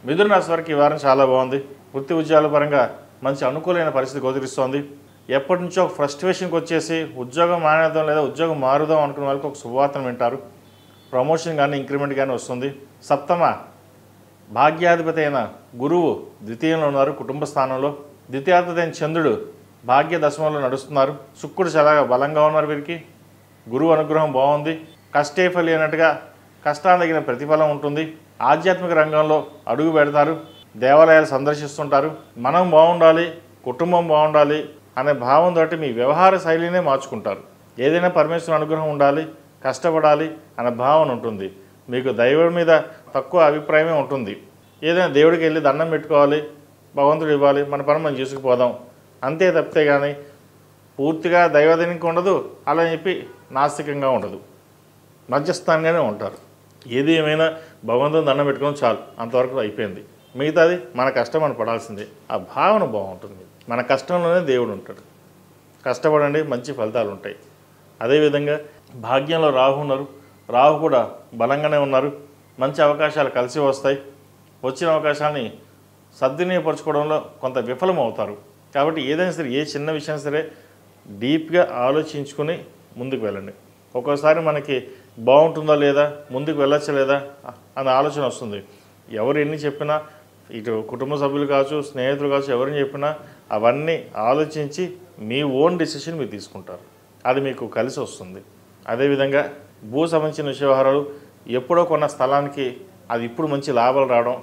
మిథున రాశి వారికి ఈ వారం చాలా బాగుంది. వృత్తి ఉద్యోగాల పరంగా మంచి అనుకూలమైన పరిస్థితి గోచరిస్తోంది. ఎప్పటి నుంచో ఫ్రస్ట్రేషన్కి వచ్చేసి ఉద్యోగం మానేద్దాం లేదా ఉద్యోగం మారుదాం అనుకున్న వాళ్ళకి ఒక శుభవార్తను వింటారు. ప్రమోషన్ కానీ ఇంక్రిమెంట్ కానీ వస్తుంది. సప్తమ భాగ్యాధిపతి అయిన గురువు ద్వితీయంలో ఉన్నారు, కుటుంబ స్థానంలో. ద్వితీయాధిపతి అయిన చంద్రుడు భాగ్య దశమంలో నడుస్తున్నారు. శుక్రుడు చాలా బలంగా ఉన్నారు. వీరికి గురువు అనుగ్రహం బాగుంది. కష్టే ఫలి అన్నట్టుగా కష్టాలు తగిన ప్రతిఫలం ఉంటుంది. ఆధ్యాత్మిక రంగంలో అడుగు పెడతారు. దేవాలయాలు సందర్శిస్తుంటారు. మనం బాగుండాలి, కుటుంబం బాగుండాలి అనే భావంతో మీ వ్యవహార శైలినే మార్చుకుంటారు. ఏదైనా పరమేశ్వరుని అనుగ్రహం ఉండాలి, కష్టపడాలి అనే భావన ఉంటుంది. మీకు దైవం మీద తక్కువ అభిప్రాయమే ఉంటుంది. ఏదైనా దేవుడికి వెళ్ళి దండం పెట్టుకోవాలి, భగవంతుడు ఇవ్వాలి, మన పని మనం చేసుకుపోదాం అంతే తప్పితే కానీ పూర్తిగా దైవదనికి ఉండదు, అలా చెప్పి నాస్తికంగా ఉండదు, మధ్యస్థానంగానే ఉంటారు. ఏది ఏమైనా భగవంతుని దండం పెట్టుకోవడం చాలు, అంతవరకు అయిపోయింది. మిగతాది మన కష్టం మనం పడాల్సిందే. ఆ భావన బాగుంటుంది. మన కష్టంలోనే దేవుడు ఉంటాడు. కష్టపడండి, మంచి ఫలితాలు ఉంటాయి. అదేవిధంగా భాగ్యంలో రాహు ఉన్నారు. రాహు కూడా బలంగానే ఉన్నారు. మంచి అవకాశాలు కలిసి వస్తాయి. వచ్చిన అవకాశాన్ని సద్వినియోగపరచుకోవడంలో కొంత విఫలం అవుతారు. కాబట్టి ఏదైనా సరే, ఏ చిన్న విషయం సరే డీప్గా ఆలోచించుకుని ముందుకు వెళ్ళండి. ఒక్కోసారి మనకి బాగుంటుందా లేదా, ముందుకు వెళ్ళొచ్చా లేదా అనే ఆలోచన వస్తుంది. ఎవరు ఎన్ని చెప్పినా, ఇటు కుటుంబ సభ్యులు కావచ్చు, స్నేహితులు కావచ్చు, ఎవరిని చెప్పినా అవన్నీ ఆలోచించి మీ ఓన్ డెసిషన్ మీరు తీసుకుంటారు. అది మీకు కలిసి వస్తుంది. అదేవిధంగా భూ సంబంధించిన వ్యవహారాలు, ఎప్పుడో కొన్న స్థలానికి అది ఇప్పుడు మంచి లాభాలు రావడం,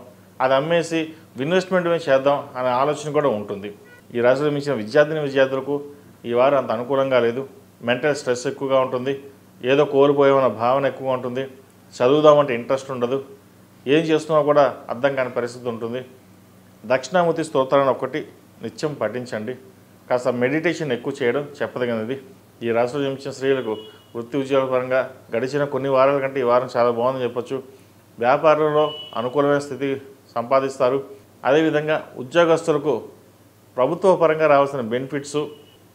అది అమ్మేసి ఇన్వెస్ట్మెంట్ మీద చేద్దాం అనే ఆలోచన కూడా ఉంటుంది. ఈ రాశిలో మించిన విద్యార్థులకు ఈ వారం అంత అనుకూలంగా లేదు. మెంటల్ స్ట్రెస్ ఎక్కువగా ఉంటుంది. ఏదో కోల్పోయామన్న భావన ఎక్కువగా ఉంటుంది. చదువుదామంటే ఇంట్రెస్ట్ ఉండదు. ఏం చేస్తున్నా కూడా అర్థం కాని పరిస్థితి ఉంటుంది. దక్షిణామూర్తి స్తోత్రాన్ని ఒకటి నిత్యం పఠించండి. కాస్త మెడిటేషన్ ఎక్కువ చేయడం చెప్పదగినది. ఈ రాశిలో జన్మించిన స్త్రీలకు వృత్తి ఉద్యోగాల పరంగా గడిచిన కొన్ని వారాల కంటే ఈ వారం చాలా బాగుందని చెప్పొచ్చు. వ్యాపారంలో అనుకూలమైన స్థితి సంపాదిస్తారు. అదేవిధంగా ఉద్యోగస్తులకు ప్రభుత్వ పరంగా రావాల్సిన బెనిఫిట్స్,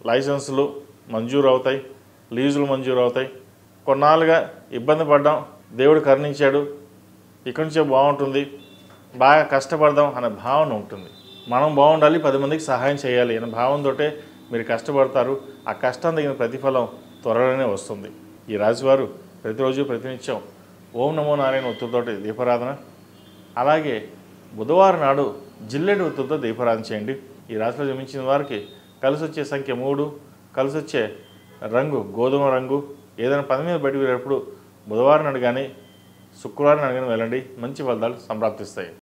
లైసెన్సులు మంజూరు అవుతాయి, లీజులు మంజూరు అవుతాయి. కొన్నాళ్ళుగా ఇబ్బంది పడ్డాం, దేవుడు కరుణించాడు, ఇక్కడి నుంచే బాగుంటుంది, బాగా కష్టపడదాం అనే భావన ఉంటుంది. మనం బాగుండాలి, 10 మందికి సహాయం చేయాలి అనే భావంతో మీరు కష్టపడతారు. ఆ కష్టం తగిన ప్రతిఫలం త్వరలోనే వస్తుంది. ఈ రాశివారు ప్రతిరోజు ప్రతినిత్యం ఓం నమో నారాయణ ఒత్తులతోటి దీపారాధన, అలాగే బుధవారం నాడు జిల్లెడు ఒత్తులతో దీపారాధన చేయండి. ఈ రాశిలో జన్మించిన వారికి కలిసి వచ్చే సంఖ్య 3, కలిసి వచ్చే రంగు గోధుమ రంగు. ఏదైనా పని మీద బయటకు వెళ్ళేటప్పుడు బుధవారం నాడు కానీ శుక్రవారం నాడు కానీ వెళ్ళండి. మంచి ఫలితాలు సంప్రాప్తిస్తాయి.